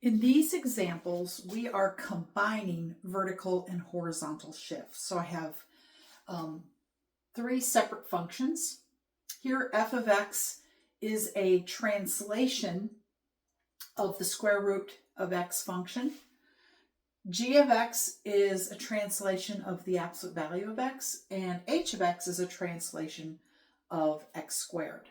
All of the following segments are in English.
In these examples, we are combining vertical and horizontal shifts. So I have three separate functions. Here, f of x is a translation of the square root of x function. G of x is a translation of the absolute value of x, and h of x is a translation of x squared.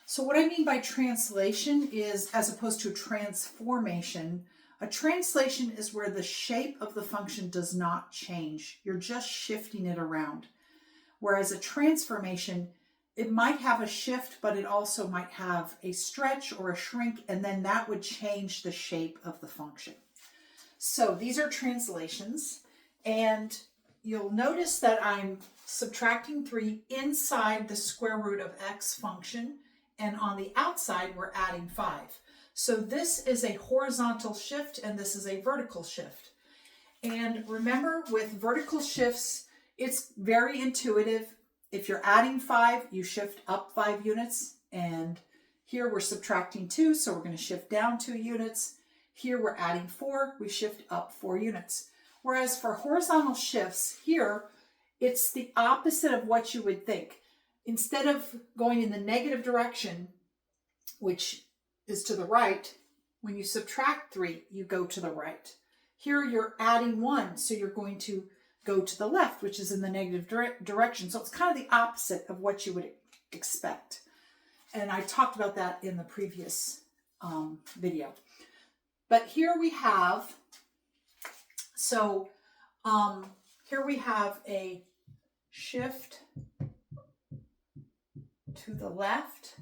So what I mean by translation is, as opposed to transformation, a translation is where the shape of the function does not change. You're just shifting it around. Whereas a transformation, it might have a shift, but it also might have a stretch or a shrink, and then that would change the shape of the function. So these are translations, and you'll notice that I'm subtracting 3 inside the square root of x function, and on the outside we're adding 5. So this is a horizontal shift and this is a vertical shift. And remember, with vertical shifts, it's very intuitive. If you're adding 5, you shift up 5 units, and here we're subtracting 2, so we're going to shift down 2 units. Here we're adding 4, we shift up 4 units. Whereas for horizontal shifts, here it's the opposite of what you would think. Instead of going in the negative direction, which is to the right, when you subtract 3, you go to the right. Here you're adding 1, so you're going to go to the left, which is in the negative direction. So it's kind of the opposite of what you would expect. And I talked about that in the previous video. But here we have, here we have a shift to the left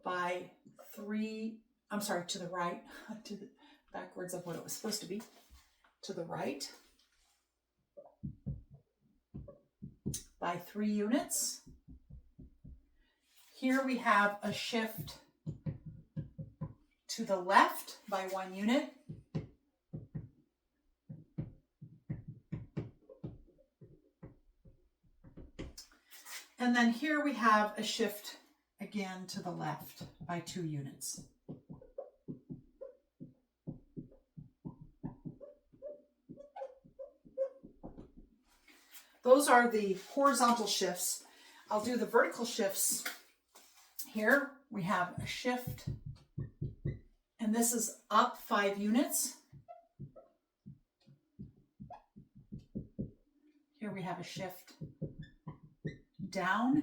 by 3, to the right, backwards of what it was supposed to be, to the right by 3 units. Here we have a shift to the left by 1 unit. And then here we have a shift again to the left by 2 units. Those are the horizontal shifts. I'll do the vertical shifts. Here we have a shift, and this is up 5 units. Here we have a shift down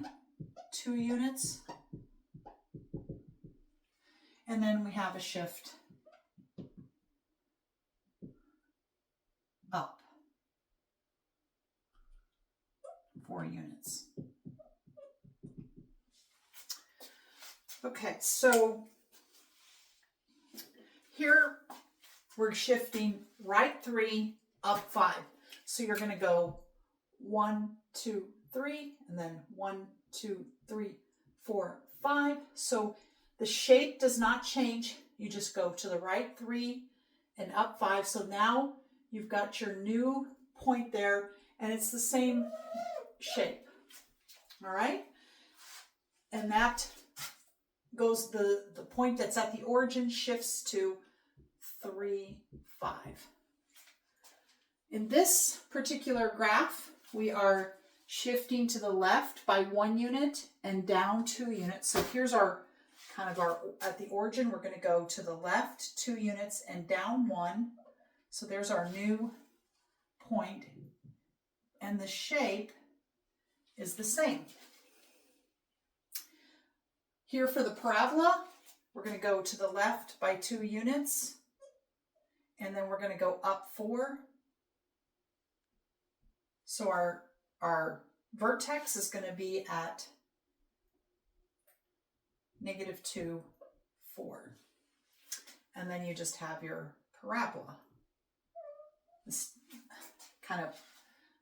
2 units. And then we have a shift up 4 units. Okay, so here we're shifting right 3, up 5. So you're going to go 1, 2, 3, and then 1, 2, 3, 4, 5. So the shape does not change. You just go to the right 3 and up 5. So now you've got your new point there, and it's the same shape. All right? And that goes, the point that's at the origin shifts to 3, 5. In this particular graph, we are shifting to the left by 1 unit and down 2 units. So here's our at the origin, we're going to go to the left 2 units and down 1. So there's our new point, and the shape is the same. Here for the parabola, we're going to go to the left by 2 units, and then we're going to go up 4. So our vertex is going to be at -2, 4. And then you just have your parabola. This kind of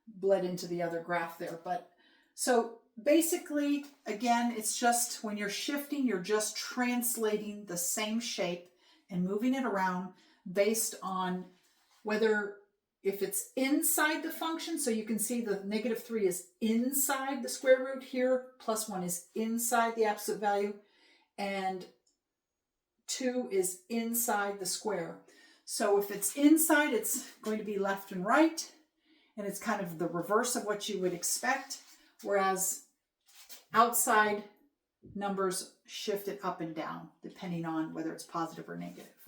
bled into the other graph there. But so basically, again, it's just when you're shifting, you're just translating the same shape and moving it around based on whether, if it's inside the function, so you can see the -3 is inside the square root here, +1 is inside the absolute value, and 2 is inside the square. So if it's inside, it's going to be left and right, and it's kind of the reverse of what you would expect, whereas outside numbers shift it up and down depending on whether it's positive or negative.